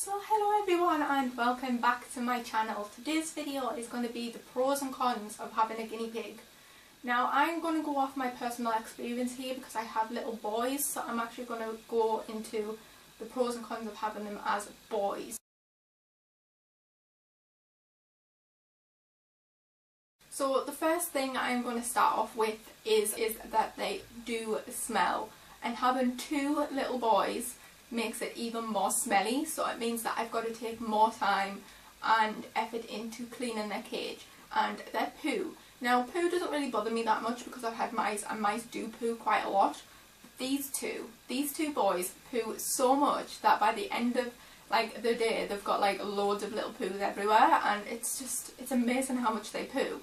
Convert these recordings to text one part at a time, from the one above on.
So hello everyone and welcome back to my channel. Today's video is going to be the pros and cons of having a guinea pig. Now I'm going to go off my personal experience here because I have little boys, so I'm actually going to go into the pros and cons of having them as boys. So the first thing I'm going to start off with is that they do smell, and having two little boys makes it even more smelly, so it means that I've got to take more time and effort into cleaning their cage and their poo. Now poo doesn't really bother me that much because I've had mice and mice do poo quite a lot. These two boys poo so much that by the end of the day they've got loads of little poos everywhere, and it's amazing how much they poo.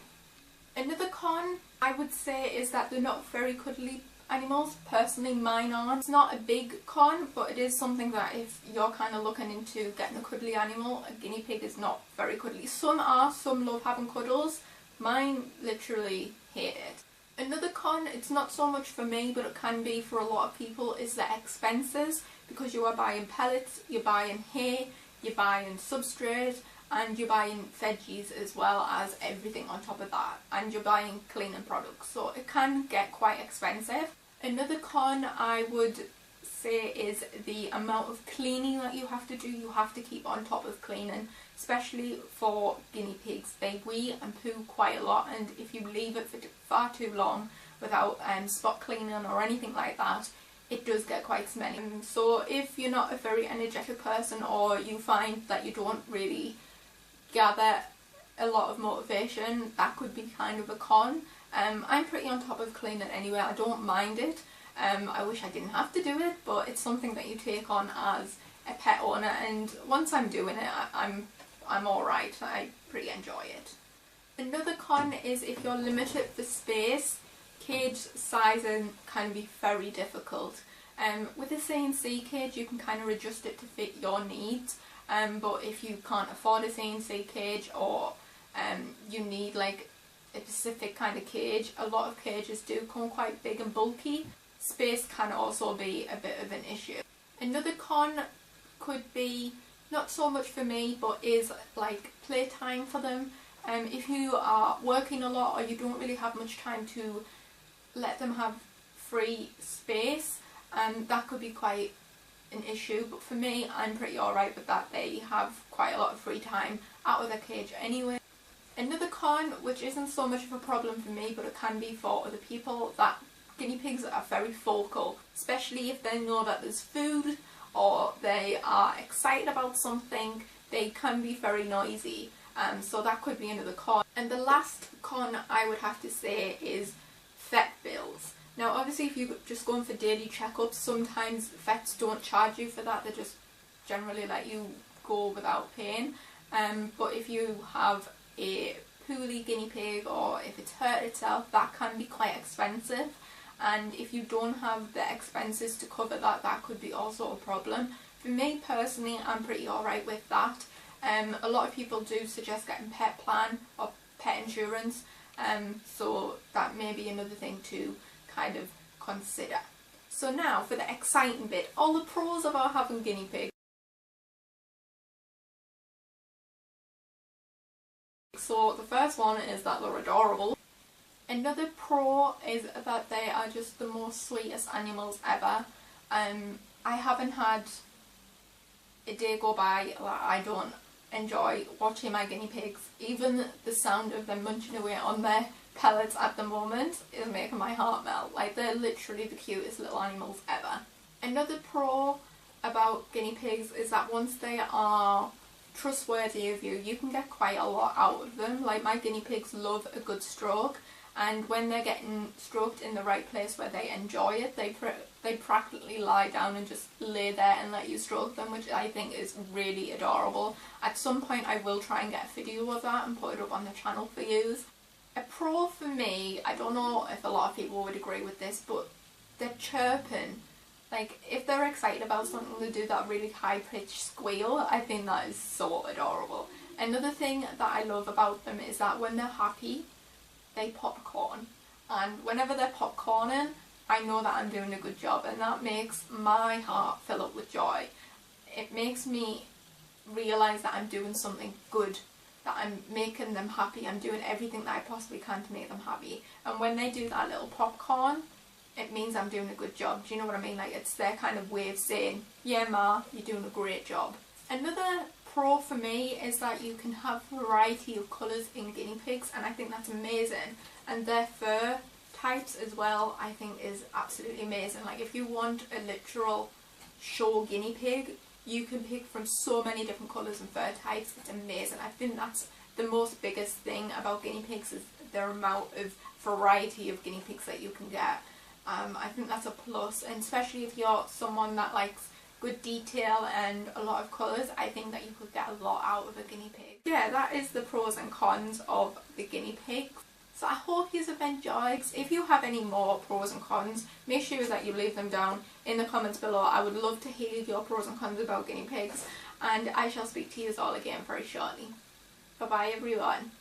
Another con I would say is that they're not very cuddly animals. Personally mine aren't. It's not a big con, but it is something that if you're kind of looking into getting a cuddly animal, a guinea pig is not very cuddly. Some are, some love having cuddles. Mine literally hate it. Another con, it's not so much for me but it can be for a lot of people, is the expenses, because you are buying pellets, you're buying hay, you're buying substrate, and you're buying veggies as well as everything on top of that, and you're buying cleaning products, so it can get quite expensive. Another con I would say is the amount of cleaning that you have to do. You have to keep on top of cleaning, especially for guinea pigs. They wee and poo quite a lot, and if you leave it for far too long without spot cleaning or anything like that, it does get quite smelly. So if you're not a very energetic person, or you find that you don't really gather a lot of motivation, that could be kind of a con. I'm pretty on top of cleaning anyway, I don't mind it. I wish I didn't have to do it, but it's something that you take on as a pet owner, and once I'm doing it I'm alright, I pretty enjoy it. Another con is if you're limited for space, cage sizing can be very difficult. With a CNC cage you can kind of adjust it to fit your needs. But if you can't afford a CNC cage, or you need a specific kind of cage, a lot of cages do come quite big and bulky. Space can also be a bit of an issue. Another con could be, not so much for me, but is playtime for them. If you are working a lot or you don't really have much time to let them have free space, that could be quite an issue, but for me I'm pretty alright with that. They have quite a lot of free time out of their cage anyway. Another con, which isn't so much of a problem for me but it can be for other people, that guinea pigs are very vocal, especially if they know that there's food or they are excited about something. They can be very noisy, so that could be another con. And the last con I would have to say is vet bills. Now obviously if you're just going for daily checkups, sometimes vets don't charge you for that, they just generally let you go without paying. But if you have a poorly guinea pig, or if it's hurt itself, that can be quite expensive, and if you don't have the expenses to cover that, that could be also a problem. For me personally, I'm pretty alright with that. A lot of people do suggest getting pet plan or pet insurance, so that may be another thing to kind of consider. So now for the exciting bit, all the pros about having guinea pigs. So the first one is that they're adorable. Another pro is that they are just the most sweetest animals ever. I haven't had a day go by that I don't enjoy watching my guinea pigs. Even the sound of them munching away on their pellets at the moment is making my heart melt. They're literally the cutest little animals ever. Another pro about guinea pigs is that once they are trustworthy of you, you can get quite a lot out of them. My guinea pigs love a good stroke, and when they're getting stroked in the right place where they enjoy it, they practically lie down and just lay there and let you stroke them, which I think is really adorable. At some point I will try and get a video of that and put it up on the channel for you. A pro for me, I don't know if a lot of people would agree with this, but they're chirping. If they're excited about something, they do that really high-pitched squeal. I think that is so adorable. Another thing that I love about them is that when they're happy, they popcorn. And whenever they're popcorning, I know that I'm doing a good job, and that makes my heart fill up with joy. It makes me realise that I'm doing something good, that I'm making them happy, I'm doing everything that I possibly can to make them happy. And when they do that little popcorn, it means I'm doing a good job. Do you know what I mean? Like, it's their kind of way of saying, yeah ma, you're doing a great job. Another pro for me is that you can have variety of colours in guinea pigs, and I think that's amazing. And their fur types as well, I think is absolutely amazing. Like, if you want a literal show guinea pig, you can pick from so many different colours and fur types. It's amazing. I think that's the most biggest thing about guinea pigs, is the amount of variety of guinea pigs that you can get. I think that's a plus, and especially if you're someone that likes good detail and a lot of colours, I think that you could get a lot out of a guinea pig. Yeah, that is the pros and cons of the guinea pig. So I hope you have enjoyed. If you have any more pros and cons, make sure that you leave them down in the comments below. I would love to hear your pros and cons about guinea pigs, and I shall speak to you all again very shortly. Bye bye everyone.